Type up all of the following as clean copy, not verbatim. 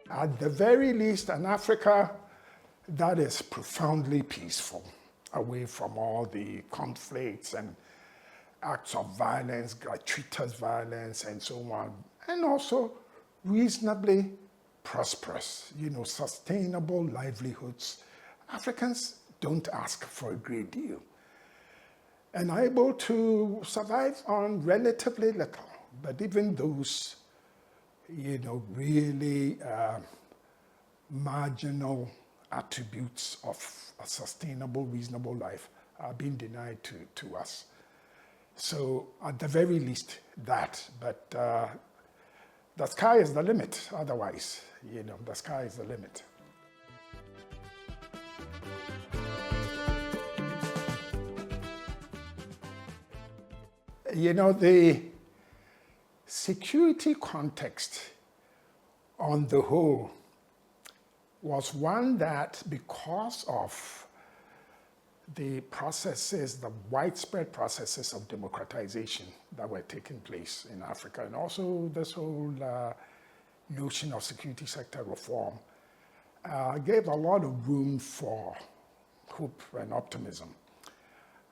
At the very least, an Africa that is profoundly peaceful, away from all the conflicts and acts of violence, gratuitous violence, and so on, and also reasonably prosperous, sustainable livelihoods. Africans don't ask for a great deal and are able to survive on relatively little. But even those, really marginal attributes of a sustainable, reasonable life are being denied to us. So at the very least, that. But the sky is the limit otherwise. The sky is the limit. The security context on the whole was one that, because of the processes, the widespread processes of democratization that were taking place in Africa, and also this whole notion of security sector reform, gave a lot of room for hope and optimism.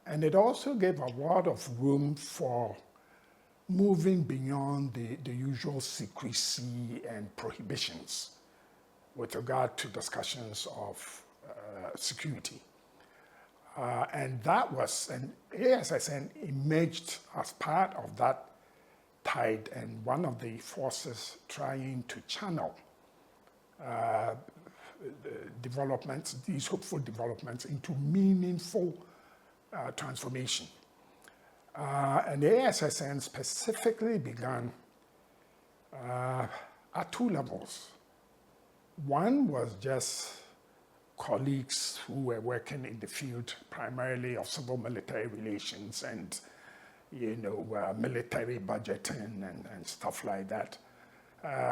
And it also gave a lot of room for moving beyond the usual secrecy and prohibitions with regard to discussions of security. And ASSN emerged as part of that tide and one of the forces trying to channel developments, these hopeful developments, into meaningful transformation. And ASSN specifically began at two levels. One was just colleagues who were working in the field primarily of civil-military relations and, military budgeting and stuff like that.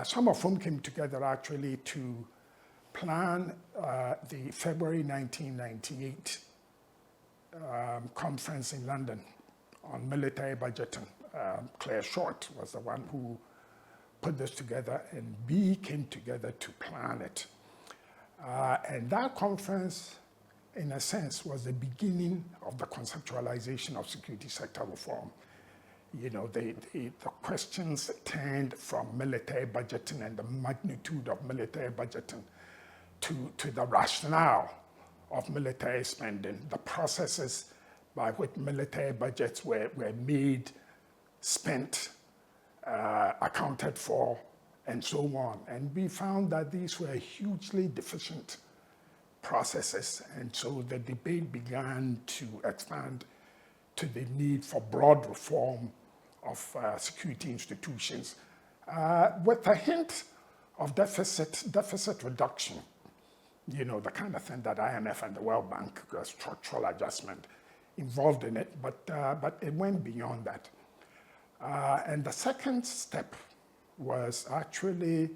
Some of whom came together actually to plan the February 1998 conference in London on military budgeting. Claire Short was the one who put this together, and we came together to plan it. And that conference, in a sense, was the beginning of the conceptualization of security sector reform. The questions turned from military budgeting and the magnitude of military budgeting to the rationale of military spending, the processes by which military budgets were made, spent, accounted for, and so on. And we found that these were hugely deficient processes, and so the debate began to expand to the need for broad reform of security institutions, with a hint of deficit reduction, the kind of thing that IMF and the World Bank, structural adjustment, involved in it, but it went beyond that. And the second step was actually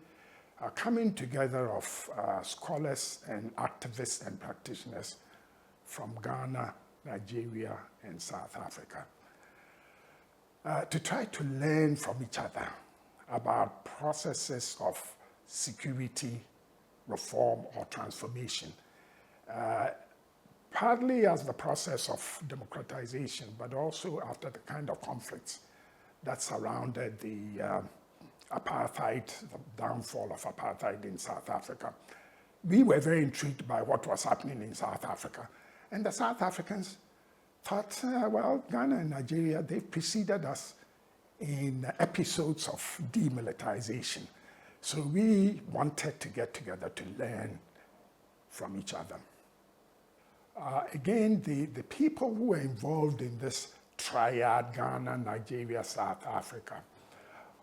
a coming together of scholars and activists and practitioners from Ghana, Nigeria, and South Africa to try to learn from each other about processes of security reform or transformation, partly as the process of democratization, but also after the kind of conflicts that surrounded the apartheid, the downfall of apartheid in South Africa. We were very intrigued by what was happening in South Africa. And the South Africans thought, well, Ghana and Nigeria, they've preceded us in episodes of demilitarization. So we wanted to get together to learn from each other. Again, the people who were involved in this triad, Ghana, Nigeria, South Africa,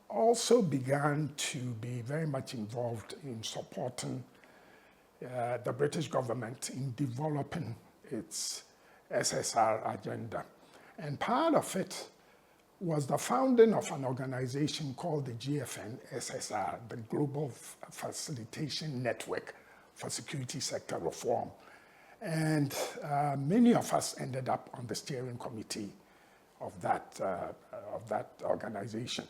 also began to be very much involved in supporting the British government in developing its SSR agenda. And part of it was the founding of an organization called the GFN-SSR, the Global Facilitation Network for Security Sector Reform. And many of us ended up on the steering committee of that organization.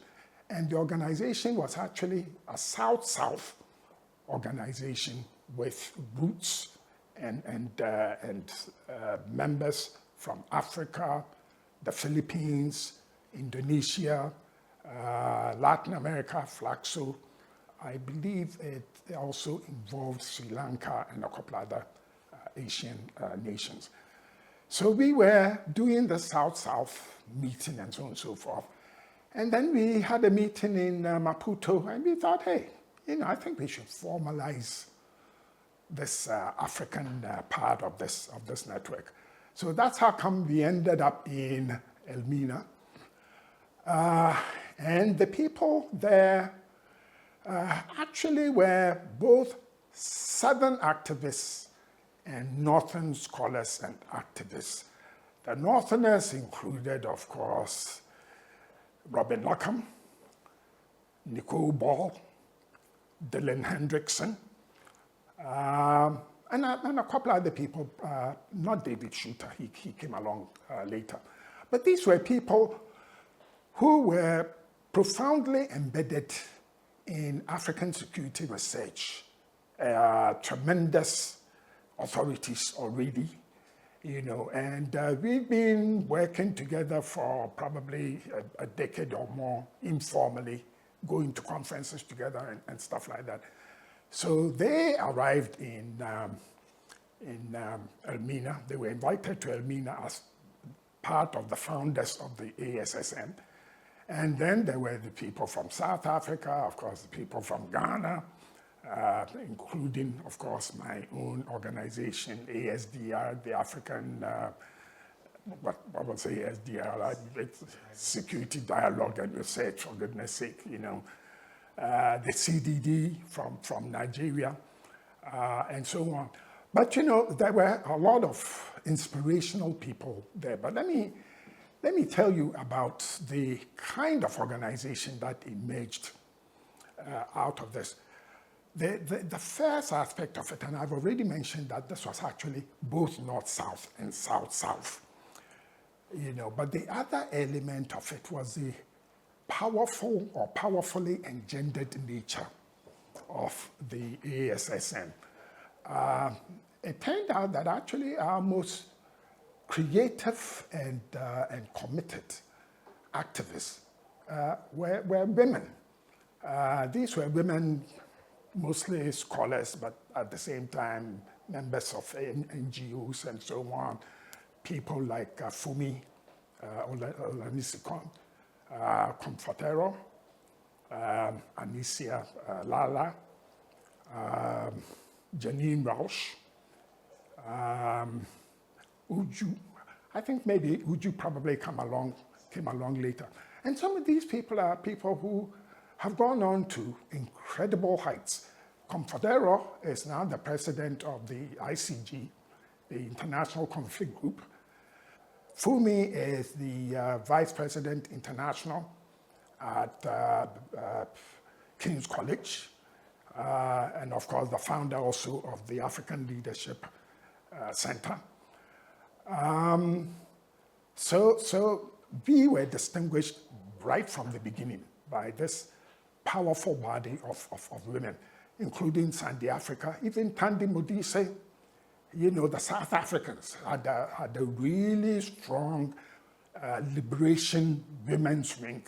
And the organization was actually a south-south organization with roots and members from Africa, the Philippines, Indonesia, Latin America, Flaxo. I believe it also involved Sri Lanka and a couple other Asian nations. So we were doing the South-South meeting and so on and so forth. And then we had a meeting in Maputo, and we thought, hey, I think we should formalize this African part of this network. So that's how come we ended up in Elmina. And the people there actually were both Southern activists and Northern scholars and activists. The Northerners included, of course, Robin Lockham, Nicole Ball, Dylan Hendrickson, and a couple other people, not David Shooter, he came along later. But these were people who were profoundly embedded in African security research, tremendous authorities already, and we've been working together for probably a decade or more informally, going to conferences together and stuff like that. So they arrived in Elmina. They were invited to Elmina as part of the founders of the ASSN. And then there were the people from South Africa, of course, the people from Ghana, including, of course, my own organization, ASDR, the African, what was ASDR? It's Security Dialogue and Research, for goodness sake, the CDD from Nigeria, and so on. But, there were a lot of inspirational people there. But let me tell you about the kind of organization that emerged out of this. The first aspect of it, and I've already mentioned that this was actually both North-South and South-South, but the other element of it was the powerful or powerfully engendered nature of the ASSN. It turned out that actually our most creative and committed activists were women. These were women, mostly scholars, but at the same time, members of NGOs and so on. People like Fumi Olanisikon, Comfortero, Anicia Lala, Janine Rausch, Uju. I think maybe Uju probably came along later. And some of these people are people who have gone on to incredible heights. Comfortero is now the president of the ICG, the International Conflict Group. Fumi is the vice president international at King's College, and of course the founder also of the African Leadership Center. So we were distinguished right from the beginning by this powerful body of women, including Sandy Africa, even Thandi Modise. The South Africans had a really strong liberation women's wing.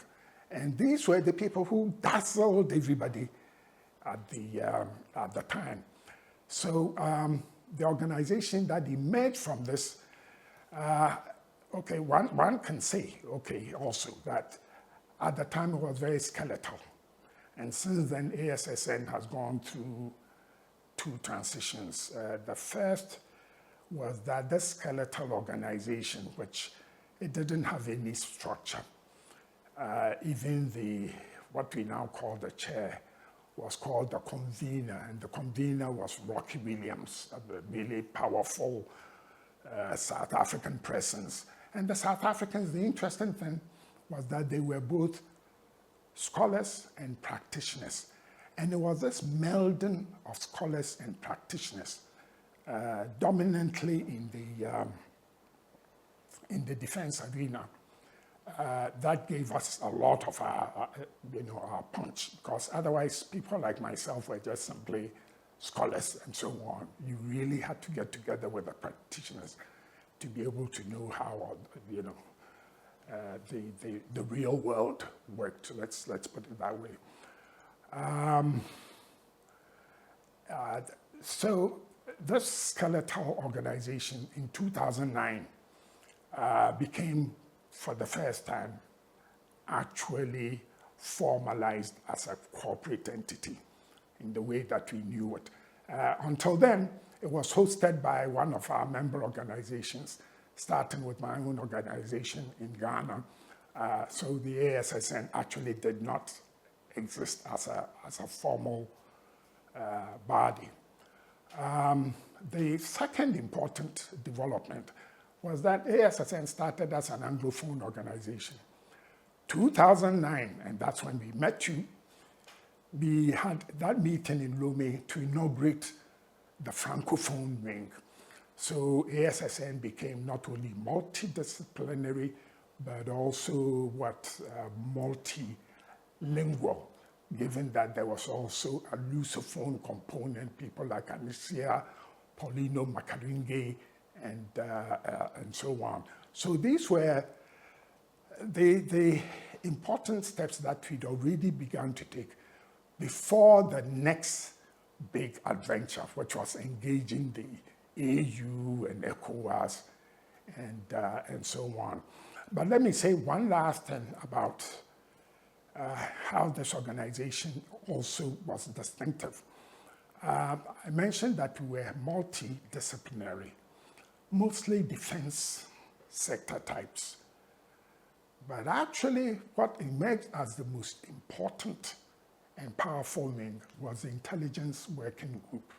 And these were the people who dazzled everybody at the time. So the organization that emerged from this, one can say, also that at the time it was very skeletal. And since then, ASSN has gone through two transitions. The first was that the skeletal organization, which it didn't have any structure. Even what we now call the chair was called the convener, and the convener was Rocky Williams, a really powerful South African presence. And the South Africans, the interesting thing was that they were both scholars and practitioners. And it was this melding of scholars and practitioners, dominantly in the defense arena, that gave us a lot of our punch, because otherwise people like myself were just simply scholars and so on. You really had to get together with the practitioners to be able to know how, the real world worked. Let's put it that way. So this skeletal organization in 2009 became, for the first time, actually formalized as a corporate entity in the way that we knew it. Until then, it was hosted by one of our member organizations, starting with my own organization in Ghana. So the ASSN actually did not exist as a formal body. The second important development was that ASSN started as an Anglophone organization. 2009, and that's when we met you, we had that meeting in Lomé to inaugurate the Francophone wing. So ASSN became not only multidisciplinary, but also multilingual, given that there was also a Lusophone component, people like Anicia, Paulino Makaringe, and so on. So these were the important steps that we'd already begun to take before the next big adventure, which was engaging the AU and ECOWAS and so on. But let me say one last thing about how this organization also was distinctive. I mentioned that we were multidisciplinary, mostly defense sector types. But actually, what emerged as the most important and powerful wing was the intelligence working group.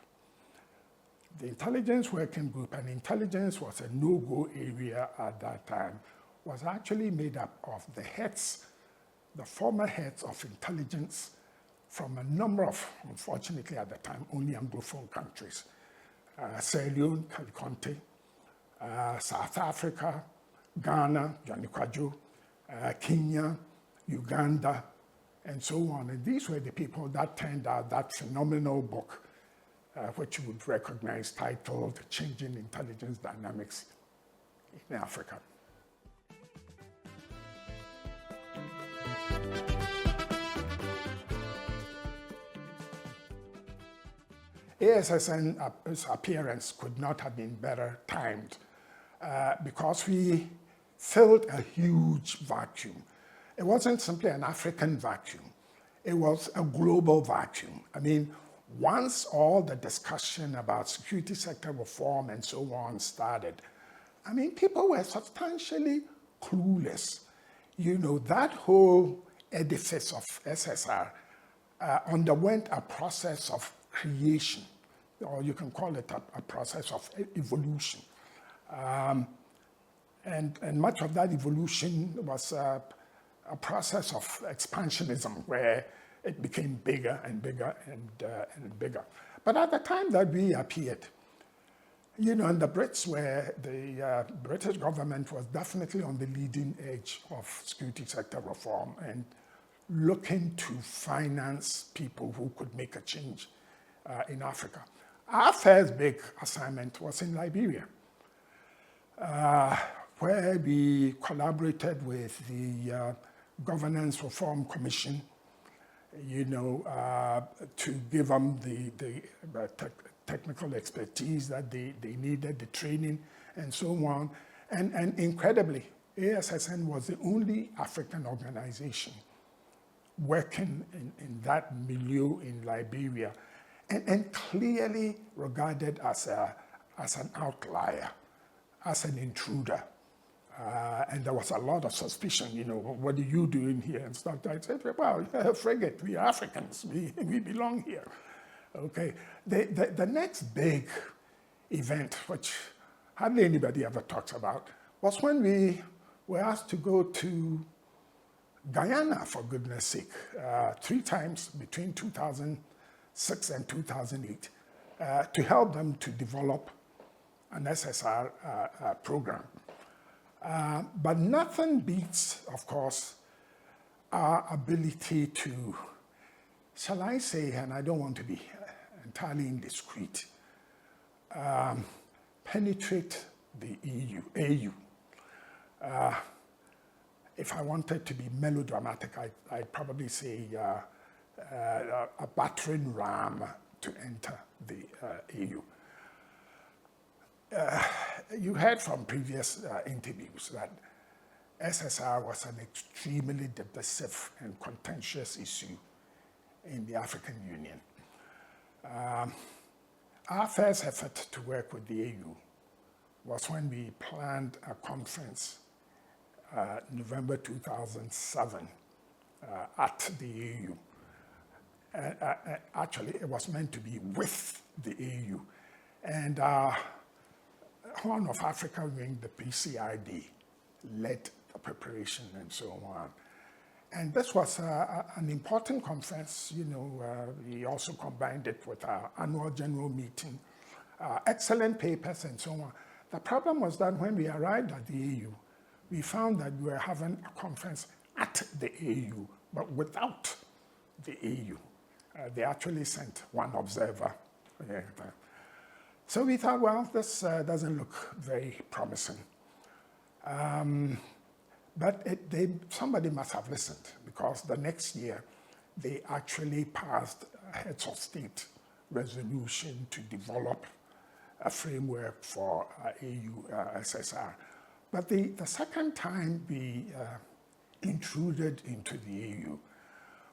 The intelligence working group, and intelligence was a no-go area at that time, was actually made up of the heads, the former heads of intelligence from a number of, unfortunately at the time, only Anglophone countries. Sierra Leone, Conte, South Africa, Ghana, Johnny Kwajo, Kenya, Uganda, and so on. And these were the people that turned out that phenomenal book, which you would recognize, titled Changing Intelligence Dynamics in Africa. ASSN's appearance could not have been better timed because we filled a huge vacuum. It wasn't simply an African vacuum. It was a global vacuum. I mean, once all the discussion about security sector reform and so on started, I mean, people were substantially clueless. You know, that whole edifice of SSR underwent a process of creation, or you can call it a process of evolution. And much of that evolution was a process of expansionism, where it became bigger and bigger and bigger. But at the time that we appeared, you know, and the Brits were, the British government was definitely on the leading edge of security sector reform and looking to finance people who could make a change in Africa. Our first big assignment was in Liberia, where we collaborated with the Governance Reform Commission, you know, to give them the technical expertise that they needed, the training, and so on. And incredibly, ASSN was the only African organization working in that milieu in Liberia, and clearly regarded as an outlier, as an intruder. And there was a lot of suspicion, you know, what are you doing here and stuff. I said, well, frigate, we are Africans, we belong here. Okay, the next big event, which hardly anybody ever talks about, was when we were asked to go to Guyana, for goodness sake, 3 times between 2006 and 2008, to help them to develop an SSR program. But nothing beats, of course, our ability to, shall I say, and I don't want to be entirely indiscreet, penetrate the AU. If I wanted to be melodramatic, I'd probably say a battering ram to enter the AU. You heard from previous interviews that SSR was an extremely divisive and contentious issue in the African Union. Our first effort to work with the AU was when we planned a conference November 2007 at the AU. Actually, it was meant to be with the AU. And Horn of Africa wing, the PCID, led the preparation and so on. And this was an important conference. We also combined it with our annual general meeting, excellent papers and so on. The problem was that when we arrived at the AU, we found that we were having a conference at the AU, but without the AU. They actually sent one observer. So we thought, well, this doesn't look very promising. But somebody must have listened, because the next year they actually passed a heads of state resolution to develop a framework for AU SSR. But the second time we intruded into the AU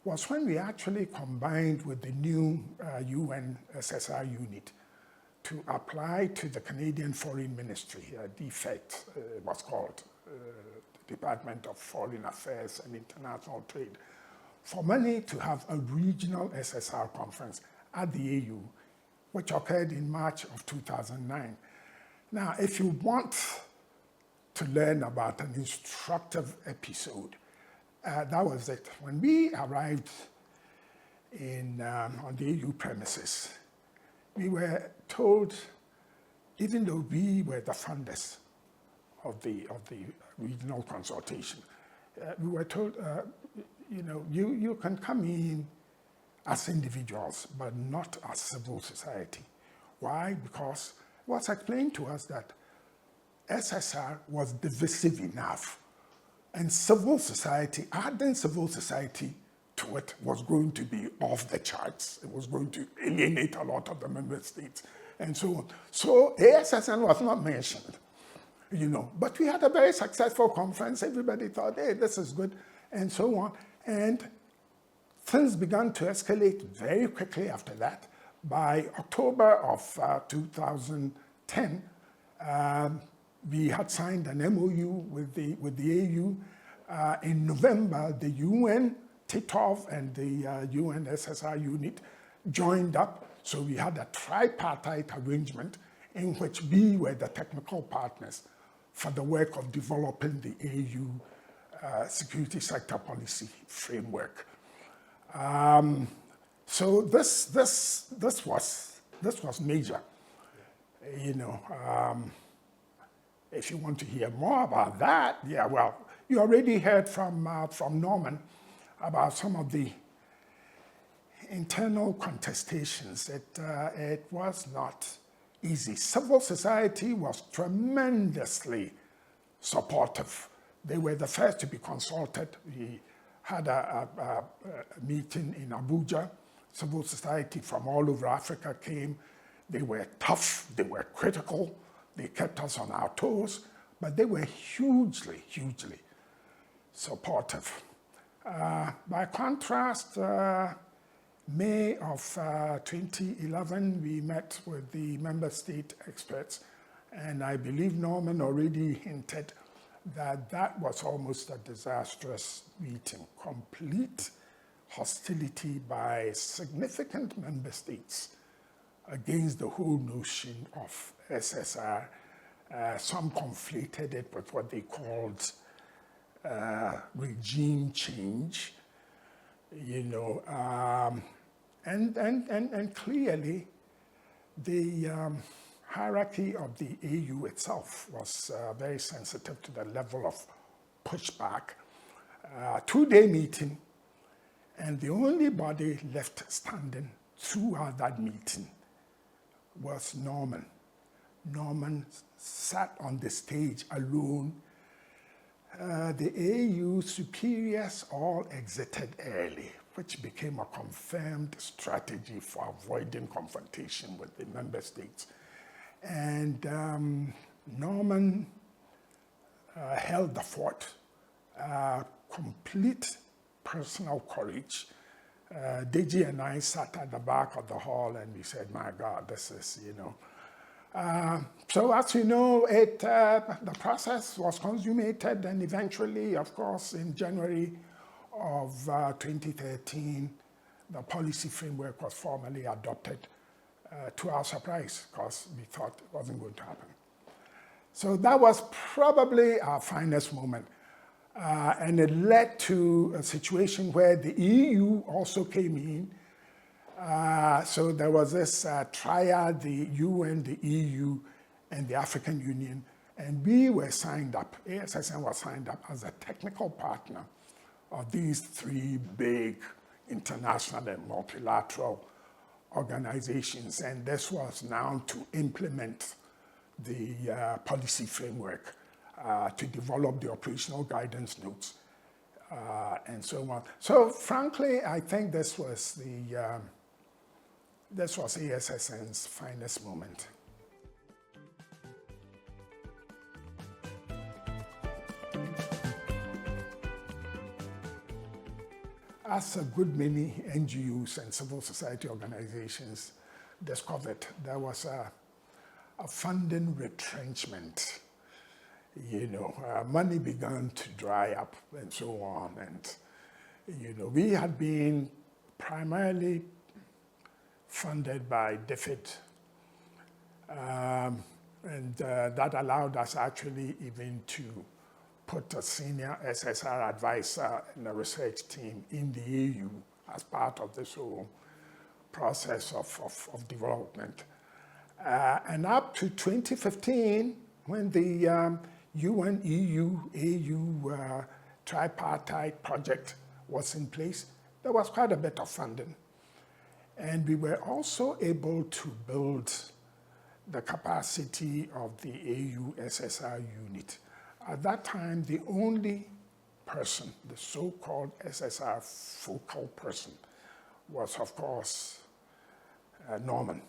was when we actually combined with the new UN SSR unit to apply to the Canadian Foreign Ministry, DFAT it was called, Department of Foreign Affairs and International Trade, for money to have a regional SSR conference at the AU, which occurred in March of 2009. Now, if you want to learn about an instructive episode, that was it. When we arrived on the AU premises, we were told, even though we were the funders of the regional consultation, we were told, you can come in as individuals, but not as civil society. Why? Because it was explained to us that SSR was divisive enough, and civil society, adding civil society to it, was going to be off the charts. It was going to alienate a lot of the member states and so on. So ASSN was not mentioned, but we had a very successful conference. Everybody thought, hey, this is good, and so on. And things began to escalate very quickly after that. By October of 2010, we had signed an MOU with the AU. In November, the UN, TITOV, and the UN SSR unit joined up. So we had a tripartite arrangement in which we were the technical partners for the work of developing the AU security sector policy framework. So this was major. If you want to hear more about that, you already heard from Norman about some of the internal contestations. It was not easy. Civil society was tremendously supportive. They were the first to be consulted. We had a meeting in Abuja. Civil society from all over Africa came. They were tough, they were critical, they kept us on our toes, but they were hugely, hugely supportive. By contrast, May of 2011, we met with the member state experts, and I believe Norman already hinted that that was almost a disastrous meeting. Complete hostility by significant member states against the whole notion of SSR. Some conflated it with what they called regime change, and clearly the hierarchy of the AU itself was very sensitive to the level of pushback. Two-day meeting, and the only body left standing throughout that meeting was Norman. Norman sat on the stage alone. The AU superiors all exited early, which became a confirmed strategy for avoiding confrontation with the member states. And Norman held the fort, complete personal courage. Deji and I sat at the back of the hall and we said, my God, this is, so as you know, the process was consummated, and eventually, of course, in January of 2013, the policy framework was formally adopted, to our surprise, because we thought it wasn't going to happen. So that was probably our finest moment. And it led to a situation where the EU also came in. So there was this triad, the UN, the EU, and the African Union, and we were signed up, ASSN was signed up as a technical partner of these three big international and multilateral organizations, and this was now to implement the policy framework, to develop the operational guidance notes, and so on. So frankly, I think this was ASSN's finest moment. As a good many NGOs and civil society organizations discovered, there was a funding retrenchment. Money began to dry up and so on. And, we had been primarily funded by DFID. And that allowed us actually even to put a senior SSR advisor in the research team in the EU as part of this whole process of development. And up to 2015, when the UN, EU, AU tripartite project was in place, there was quite a bit of funding. And we were also able to build the capacity of the AU SSR unit. At that time, the only person, the so-called SSR focal person, was, of course, Norman.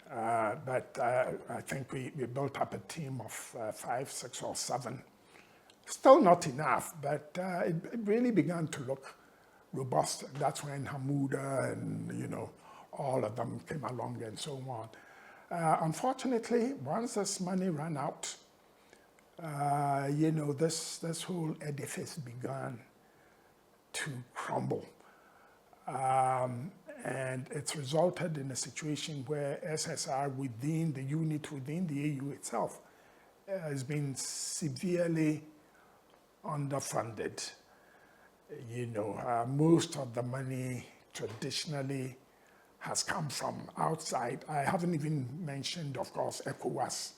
But I think we built up a team of 5, 6, or 7. Still not enough, but it really began to look robust. That's when Hamuda and, all of them came along and so on. Unfortunately, once this money ran out, this whole edifice began to crumble. And it's resulted in a situation where SSR within the unit, within the AU itself, has been severely underfunded. Most of the money traditionally has come from outside. I haven't even mentioned, of course, ECOWAS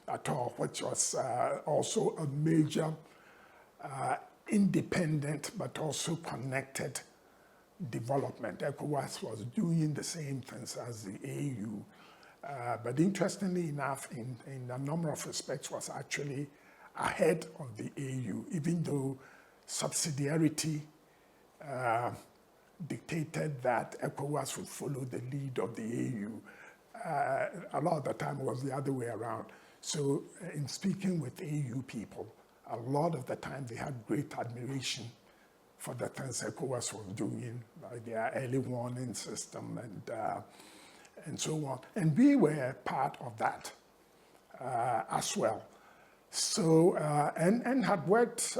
at all, which was also a major independent but also connected development. ECOWAS was doing the same things as the AU, but interestingly enough, in a number of respects, was actually ahead of the AU, even though subsidiarity dictated that ECOWAS would follow the lead of the AU. A lot of the time it was the other way around. So in speaking with AU people, a lot of the time they had great admiration for the things ECOWAS was doing, like their early warning system and so on. And we were part of that as well. So, and had worked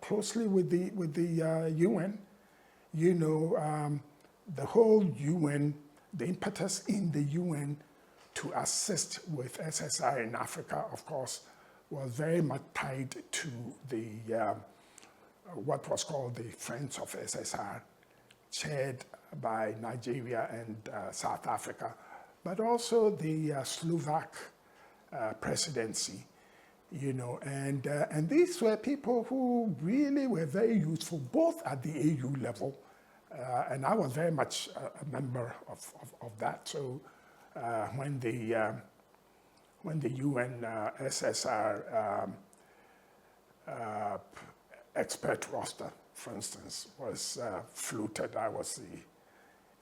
closely with the UN. The whole UN, the impetus in the UN to assist with SSR in Africa, of course, was very much tied to the what was called the Friends of SSR, chaired by Nigeria and South Africa, but also the Slovak presidency, and these were people who really were very useful, both at the AU level And I was very much a member of that. So when the UN-SSR expert roster, for instance, was floated, I was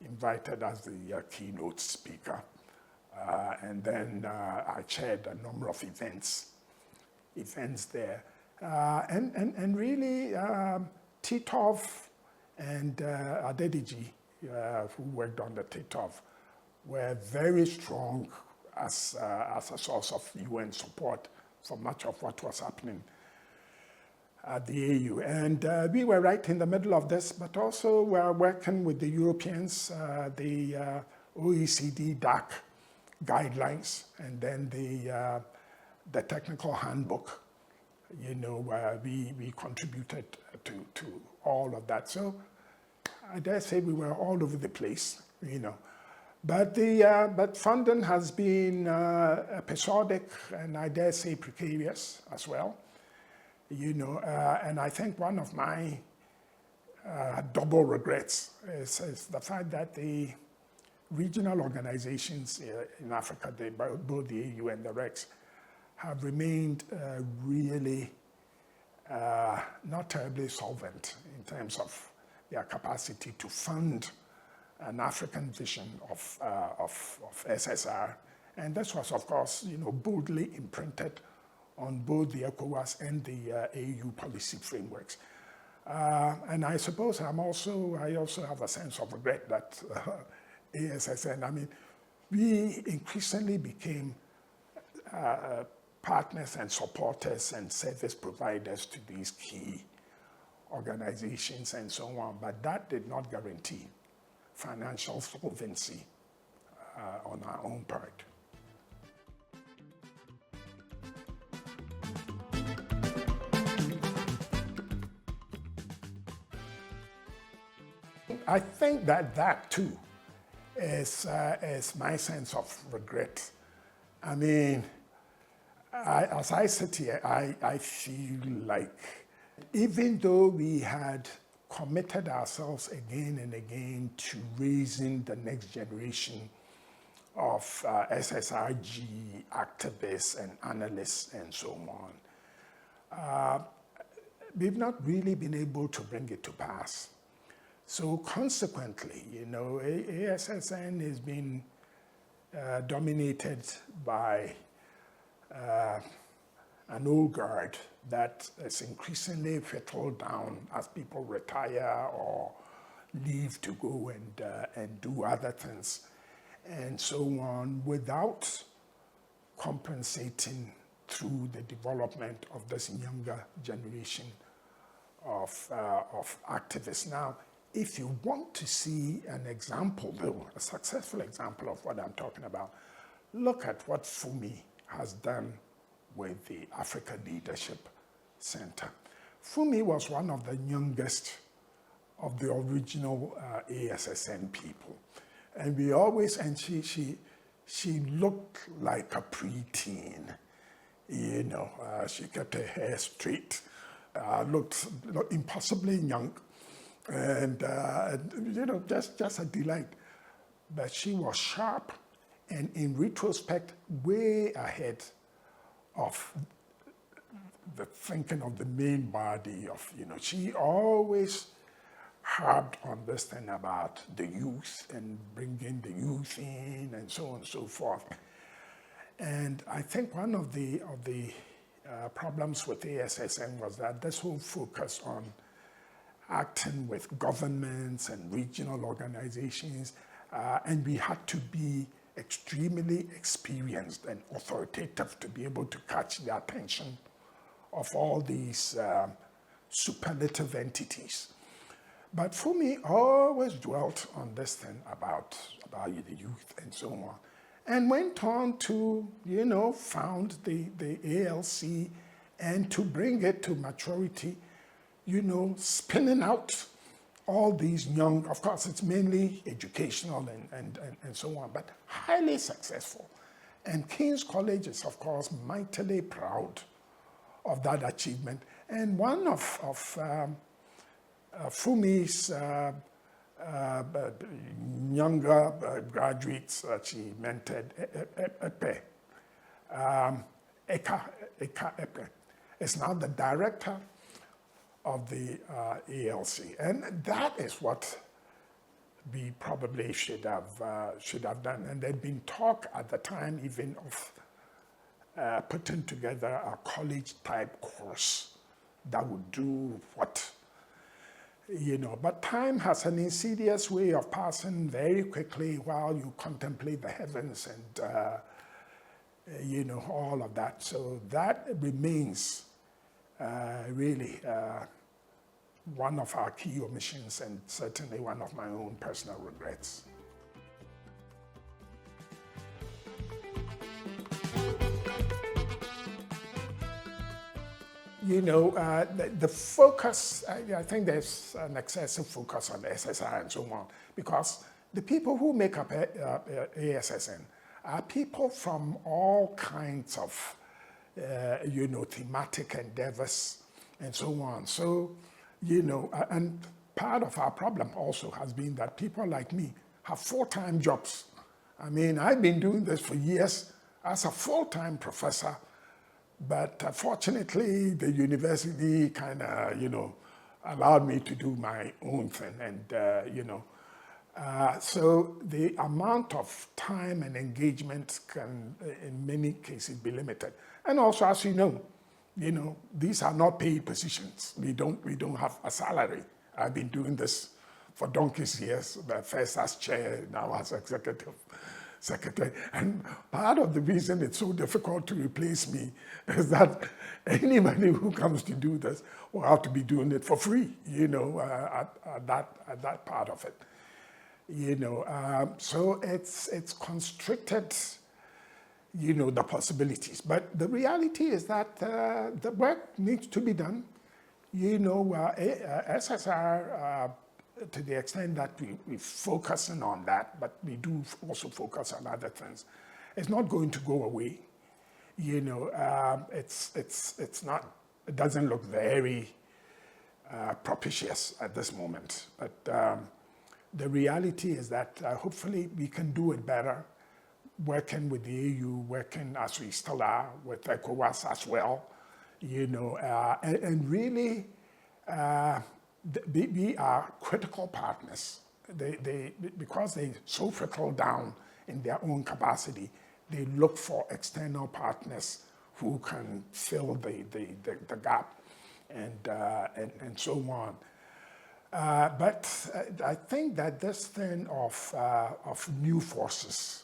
invited as the keynote speaker. And then I chaired a number of events there. And really, Titov and Adediji, who worked on the Titov, were very strong as a source of UN support for much of what was happening at the AU. And we were right in the middle of this, but also we're working with the Europeans, the OECD DAC guidelines, and then the technical handbook. We contributed to all of that. So I dare say we were all over the place, But but funding has been episodic and I dare say precarious as well, And I think one of my double regrets is the fact that the regional organizations in Africa, both the AU and the REX, have remained really not terribly solvent in terms of their capacity to fund an African vision of SSR. And this was, of course, boldly imprinted on both the ECOWAS and the AU policy frameworks. And I suppose I also have a sense of regret that ASSN, we increasingly became partners and supporters and service providers to these key organizations and so on, but that did not guarantee financial solvency on our own part. I think that too is my sense of regret. As I sit here, I feel like even though we had committed ourselves again and again to raising the next generation of SSRG activists and analysts and so on, we've not really been able to bring it to pass. So consequently, ASSN has been dominated by an old guard that is increasingly whittled down as people retire or leave to go and do other things and so on, without compensating through the development of this younger generation of activists. Now, if you want to see an example, though, a successful example of what I'm talking about, look at what FUMI has done with the Africa Leadership Center. FUMI was one of the youngest of the original ASSN people. And she looked like a preteen, she kept her hair straight, looked impossibly young, and just a delight. But she was sharp, and in retrospect, way ahead of the thinking of the main body of, she always harped on this thing about the youth and bringing the youth in and so on and so forth. And I think one of the problems with ASSN was that this whole focus on acting with governments and regional organizations, and we had to be extremely experienced and authoritative to be able to catch the attention of all these superlative entities. But FUMI always dwelt on this thing about the youth and so on, and went on to, found the ALC and to bring it to maturity, spinning out all these young, of course, it's mainly educational and so on, but highly successful. And King's College is, of course, mightily proud of that achievement. And one of FUMI's younger graduates that she mentored, Eka Eke, is now the director of the ALC. And that is what we probably should have done. And there'd been talk at the time even of putting together a college-type course that would do what, but time has an insidious way of passing very quickly while you contemplate the heavens and, all of that. So that remains really one of our key omissions and certainly one of my own personal regrets. The focus, I think there's an excessive focus on SSR and so on, because the people who make up ASSN are people from all kinds of, thematic endeavors and so on. So, and part of our problem also has been that people like me have full-time jobs. I mean, I've been doing this for years as a full-time professor, but fortunately, the university kind of, allowed me to do my own thing. And, so the amount of time and engagement can, in many cases, be limited. And also, as you know, these are not paid positions. We don't have a salary. I've been doing this for donkey's years, first as chair, now as executive secretary. And part of the reason it's so difficult to replace me is that anybody who comes to do this will have to be doing it for free, at that part of it. So it's constricted, the possibilities. But the reality is that the work needs to be done. SSR, to the extent that we're focusing on that, but we do also focus on other things, it's not going to go away. It's not, it doesn't look very propitious at this moment. But the reality is that hopefully we can do it better, working with the AU, working as we still are with ECOWAS as well, and really we are critical partners. Because they so trickle down in their own capacity, they look for external partners who can fill the gap and so on. But I think that this thing of new forces,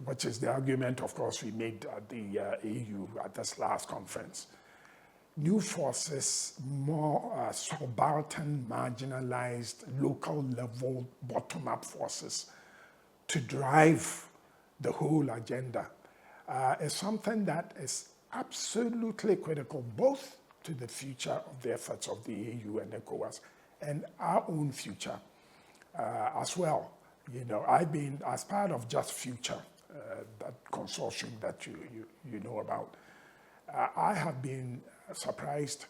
which is the argument, of course, we made at the AU at this last conference, new forces, more subaltern, marginalized, local level, bottom-up forces to drive the whole agenda is something that is absolutely critical, both to the future of the efforts of the AU and ECOWAS and our own future as well. I've been, as part of Just Future, that consortium that you know about, I have been surprised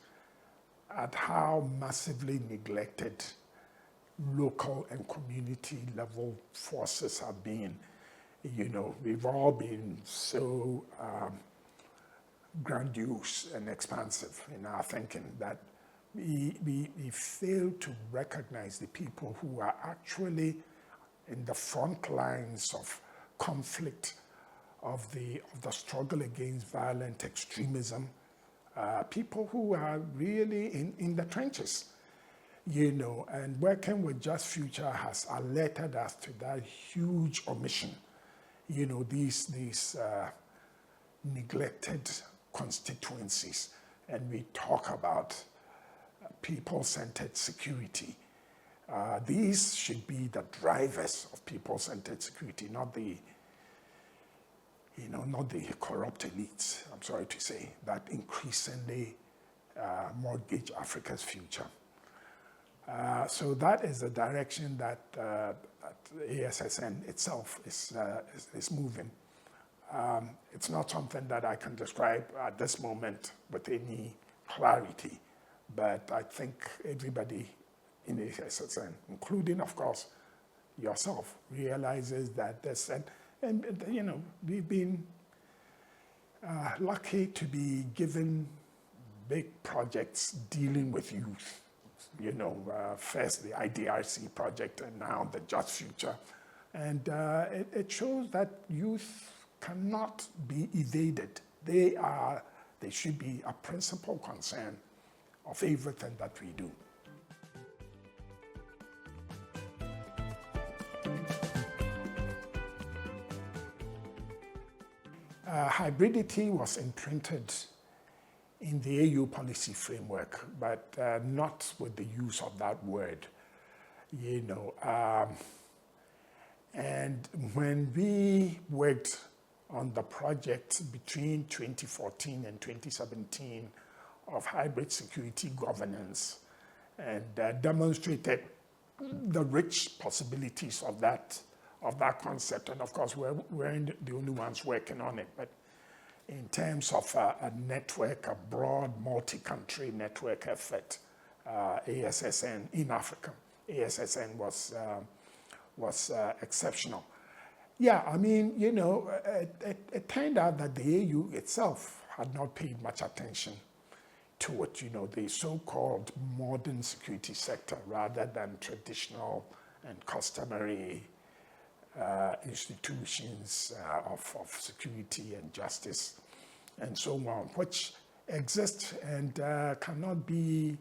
at how massively neglected local and community level forces have been. We've all been so grandiose and expansive in our thinking that we fail to recognize the people who are actually in the front lines of conflict, of the struggle against violent extremism, people who are really in the trenches, and working with Just Future has alerted us to that huge omission, these neglected constituencies. And we talk about people-centered security. These should be the drivers of people-centered security, not the corrupt elites, I'm sorry to say, that increasingly mortgage Africa's future. So that is the direction that ASSN itself is moving. It's not something that I can describe at this moment with any clarity, but I think everybody in ASSN, including, of course, yourself, realizes that this, and you know, we've been lucky to be given big projects dealing with youth. You know, first the IDRC project and now the Just Future. And it shows that youth cannot be evaded. They should be a principal concern of everything that we do. Hybridity was imprinted in the AU policy framework, but not with the use of that word, you know. And when we worked on the project between 2014 and 2017 of hybrid security governance, and demonstrated the rich possibilities of that concept. And of course, we weren't the only ones working on it, but in terms of a network, a broad multi-country network effort, ASSN in Africa, ASSN was exceptional. Yeah, I mean, you know, it turned out that the AU itself had not paid much attention to it, you know, the so-called modern security sector rather than traditional and customary institutions of security and justice and so on, which exist and cannot be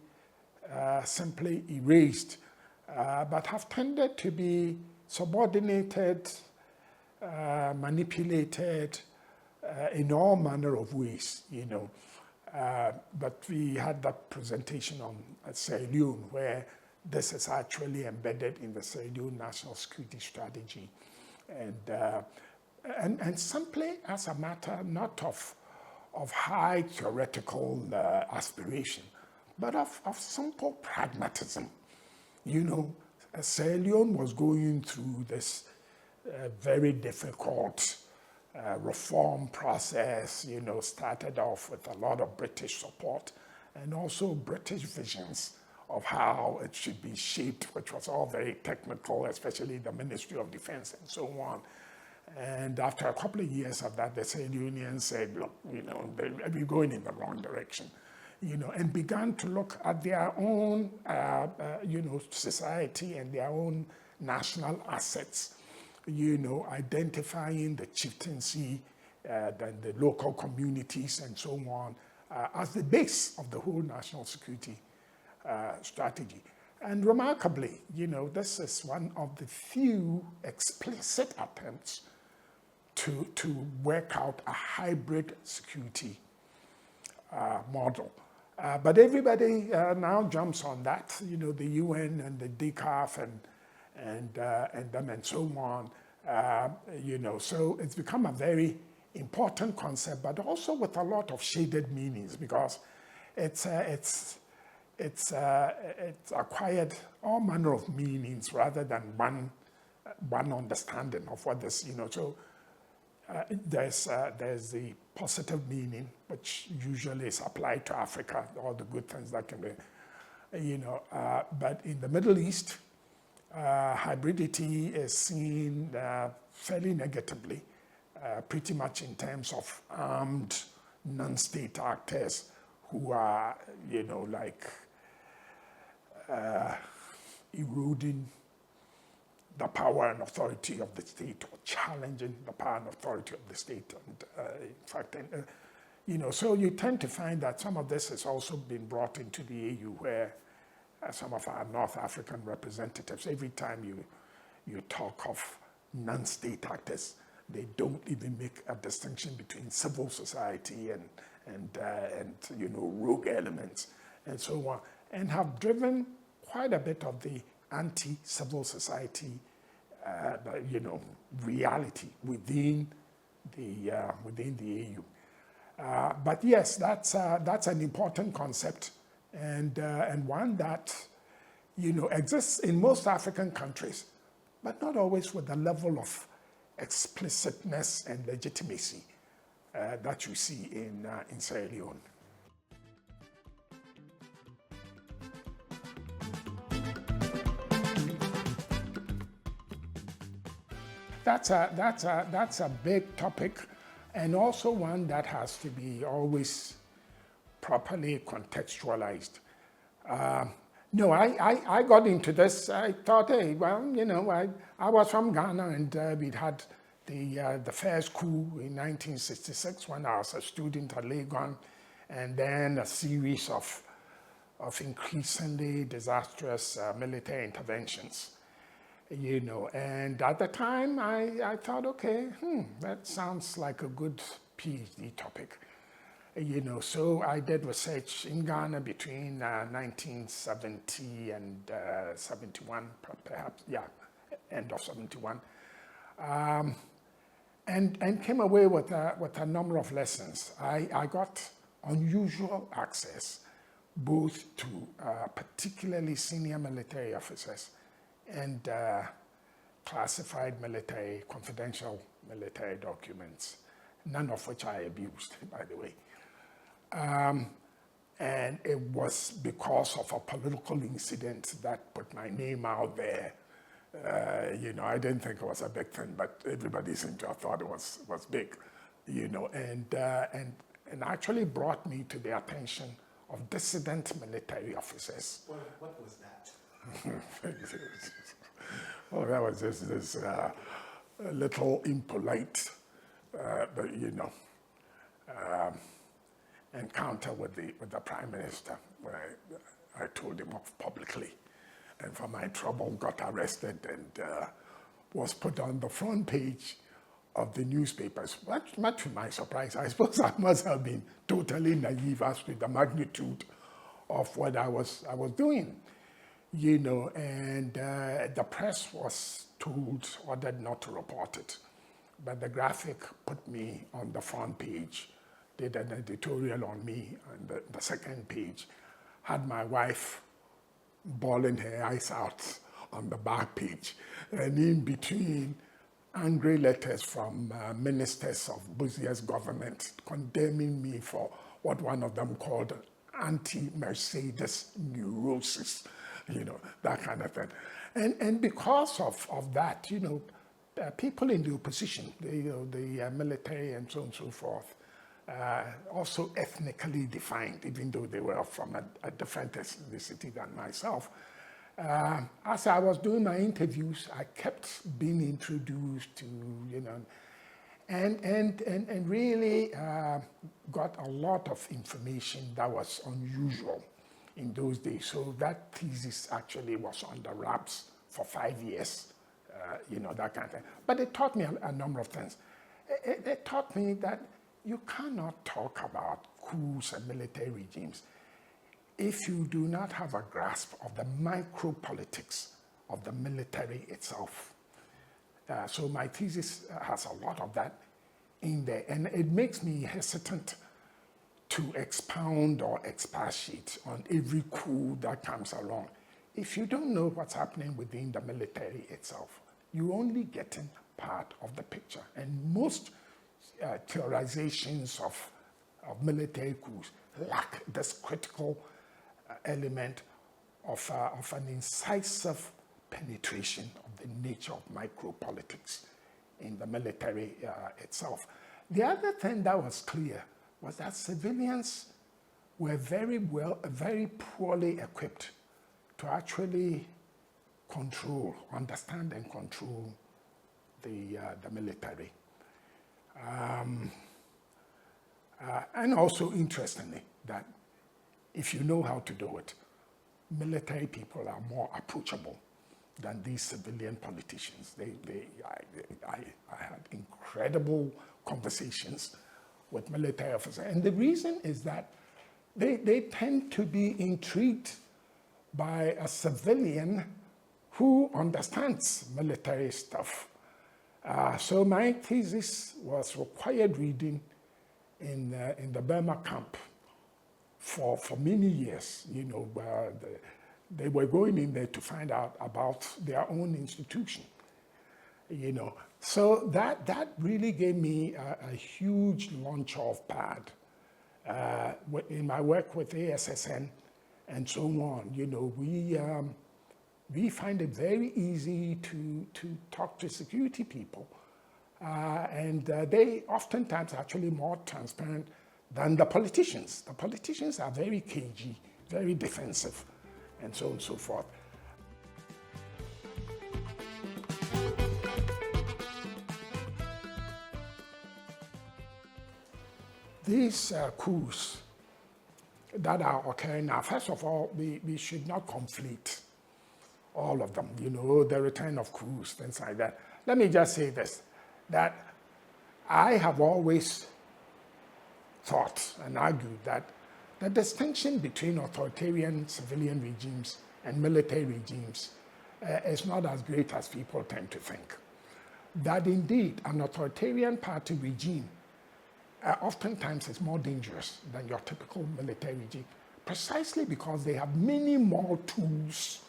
simply erased, but have tended to be subordinated, manipulated in all manner of ways, you know. But we had that presentation on Sierra Leone where this is actually embedded in the Sierra Leone National Security Strategy. And simply as a matter not of high theoretical aspiration, but of simple pragmatism. You know, Sierra Leone was going through this very difficult reform process, you know, started off with a lot of British support and also British visions of how it should be shaped, which was all very technical, especially the Ministry of Defense and so on. And after a couple of years of that, the Sierra Leoneans said, look, you know, we're going in the wrong direction, you know, and began to look at their own, you know, society and their own national assets, you know, identifying the chieftaincy, then the local communities and so on, as the base of the whole national security strategy. And remarkably, you know, this is one of the few explicit attempts to work out a hybrid security model. But everybody now jumps on that, you know, the UN and the DCAF and them and so on, you know. So it's become a very important concept, but also with a lot of shaded meanings, because it's acquired all manner of meanings rather than one understanding of what this, you know. So there's the positive meaning, which usually is applied to Africa, all the good things that can be, you know. But in the Middle East, hybridity is seen fairly negatively, pretty much in terms of armed non-state actors who are, you know, like eroding the power and authority of the state, or challenging the power and authority of the state. And in fact, you know, so you tend to find that some of this has also been brought into the AU, where some of our North African representatives, every time you talk of non-state actors, they don't even make a distinction between civil society and you know, rogue elements and so on, and have driven quite a bit of the anti-civil society, you know, reality within the AU. But yes, that's an important concept, and one that, you know, exists in most African countries, but not always with the level of explicitness and legitimacy that you see in Sierra Leone. that's a big topic, and also one that has to be always properly contextualized. No, I got into this. I thought, hey, well, you know, I was from Ghana, and we'd had the first coup in 1966 when I was a student at Legon, and then a series of increasingly disastrous military interventions, you know. And at the time, I thought, okay, that sounds like a good PhD topic. You know, so I did research in Ghana between 1970 and 71, perhaps, yeah, end of 71, and came away with a number of lessons. I got unusual access both to particularly senior military officers and classified military, confidential military documents, none of which I abused, by the way. And it was because of a political incident that put my name out there. You know, I didn't think it was a big thing, but everybody seemed to have thought it was big, you know, and actually brought me to the attention of dissident military officers. What was that? Oh, that was just this little impolite, but you know, encounter with the Prime Minister, where I told him off publicly, and for my trouble got arrested and was put on the front page of the newspapers. Much to my surprise, I suppose I must have been totally naive as to the magnitude of what I was doing, you know. And the press was ordered not to report it, but the Graphic put me on the front page. Did an editorial on me, and the second page had my wife bawling her eyes out on the back page, and in between, angry letters from ministers of Bozier's government condemning me for what one of them called anti-Mercedes neurosis, you know, that kind of thing. And because of that, you know, people in the opposition, the military and so on and so forth, also ethnically defined, even though they were from a different ethnicity than myself. As I was doing my interviews, I kept being introduced to, you know, and really got a lot of information that was unusual in those days. So that thesis actually was under wraps for 5 years, you know, that kind of thing. But it taught me a number of things. It taught me that you cannot talk about coups and military regimes if you do not have a grasp of the micro-politics of the military itself. So my thesis has a lot of that in there, and it makes me hesitant to expound or expatiate on every coup that comes along. If you don't know what's happening within the military itself, you're only getting part of the picture. And most theorizations of military coups lack this critical element of an incisive penetration of the nature of micropolitics in the military itself. The other thing that was clear was that civilians were very poorly equipped to actually understand and control the military. And also, interestingly, that if you know how to do it, military people are more approachable than these civilian politicians. I had incredible conversations with military officers. And the reason is that they tend to be intrigued by a civilian who understands military stuff. So my thesis was required reading in the Burma camp for many years. You know, they were going in there to find out about their own institution. You know, so that really gave me a huge launch-off pad in my work with ASSN and so on. You know, we find it very easy to talk to security people. And they oftentimes are actually more transparent than the politicians. The politicians are very cagey, very defensive, and so on and so forth. These coups that are occurring now, first of all, we should not conflate all of them, you know, the return of coups, things like that. Let me just say this, that I have always thought and argued that the distinction between authoritarian civilian regimes and military regimes is not as great as people tend to think. That indeed, an authoritarian party regime oftentimes is more dangerous than your typical military regime, precisely because they have many more tools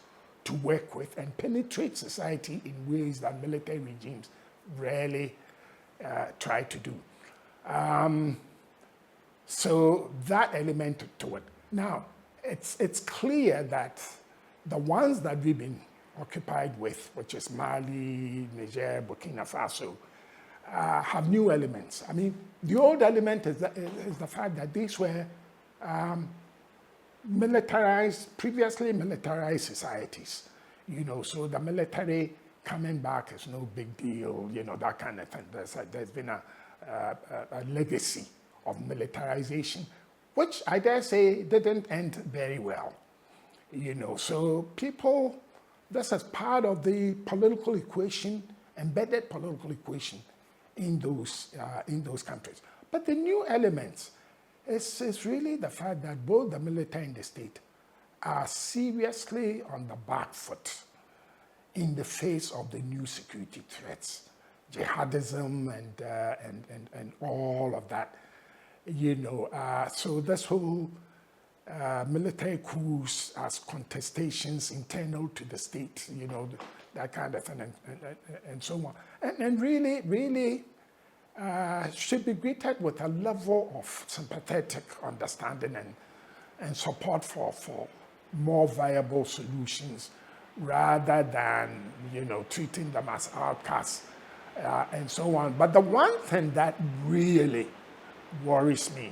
to work with and penetrate society in ways that military regimes rarely try to do. So that element to it. Now, it's clear that the ones that we've been occupied with, which is Mali, Niger, Burkina Faso, have new elements. I mean, the old element is the fact that these were previously militarized societies. You know, so the military coming back is no big deal, you know, that kind of thing. There's been a legacy of militarization, which I dare say didn't end very well. You know, so people, this is part of the political equation, embedded political equation in those countries. But the new elements is really the fact that both the military and the state are seriously on the back foot in the face of the new security threats, jihadism and all of that. You know, so this whole military coups as contestations internal to the state, you know, that kind of thing, and so on. And really should be greeted with a level of sympathetic understanding and support for more viable solutions rather than, you know, treating them as outcasts and so on. But the one thing that really worries me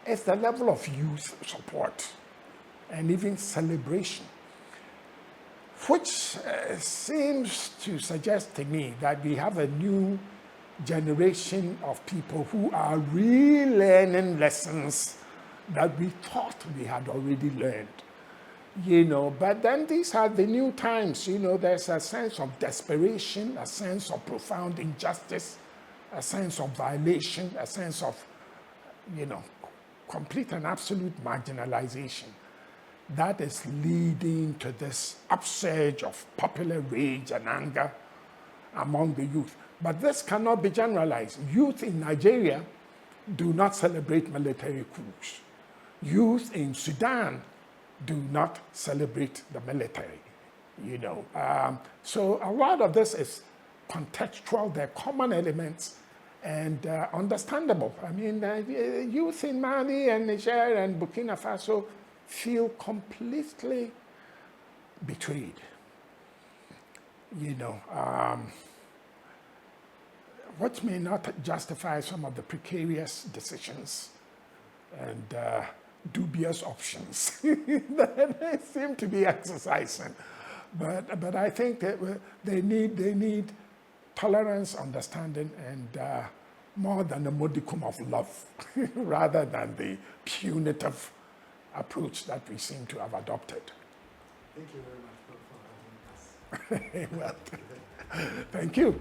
is the level of youth support and even celebration, which seems to suggest to me that we have a new generation of people who are relearning lessons that we thought we had already learned. You know, but then these are the new times. You know, there's a sense of desperation, a sense of profound injustice, a sense of violation, a sense of, you know, complete and absolute marginalization that is leading to this upsurge of popular rage and anger among the youth. But this cannot be generalized. Youth in Nigeria do not celebrate military coups. Youth in Sudan do not celebrate the military, you know. So a lot of this is contextual, they're common elements, and understandable. I mean, youth in Mali and Niger and Burkina Faso feel completely betrayed, you know, which may not justify some of the precarious decisions and dubious options that they seem to be exercising. But I think that they need tolerance, understanding, and more than a modicum of love, rather than the punitive approach that we seem to have adopted. Thank you very much for having us. Well, thank you.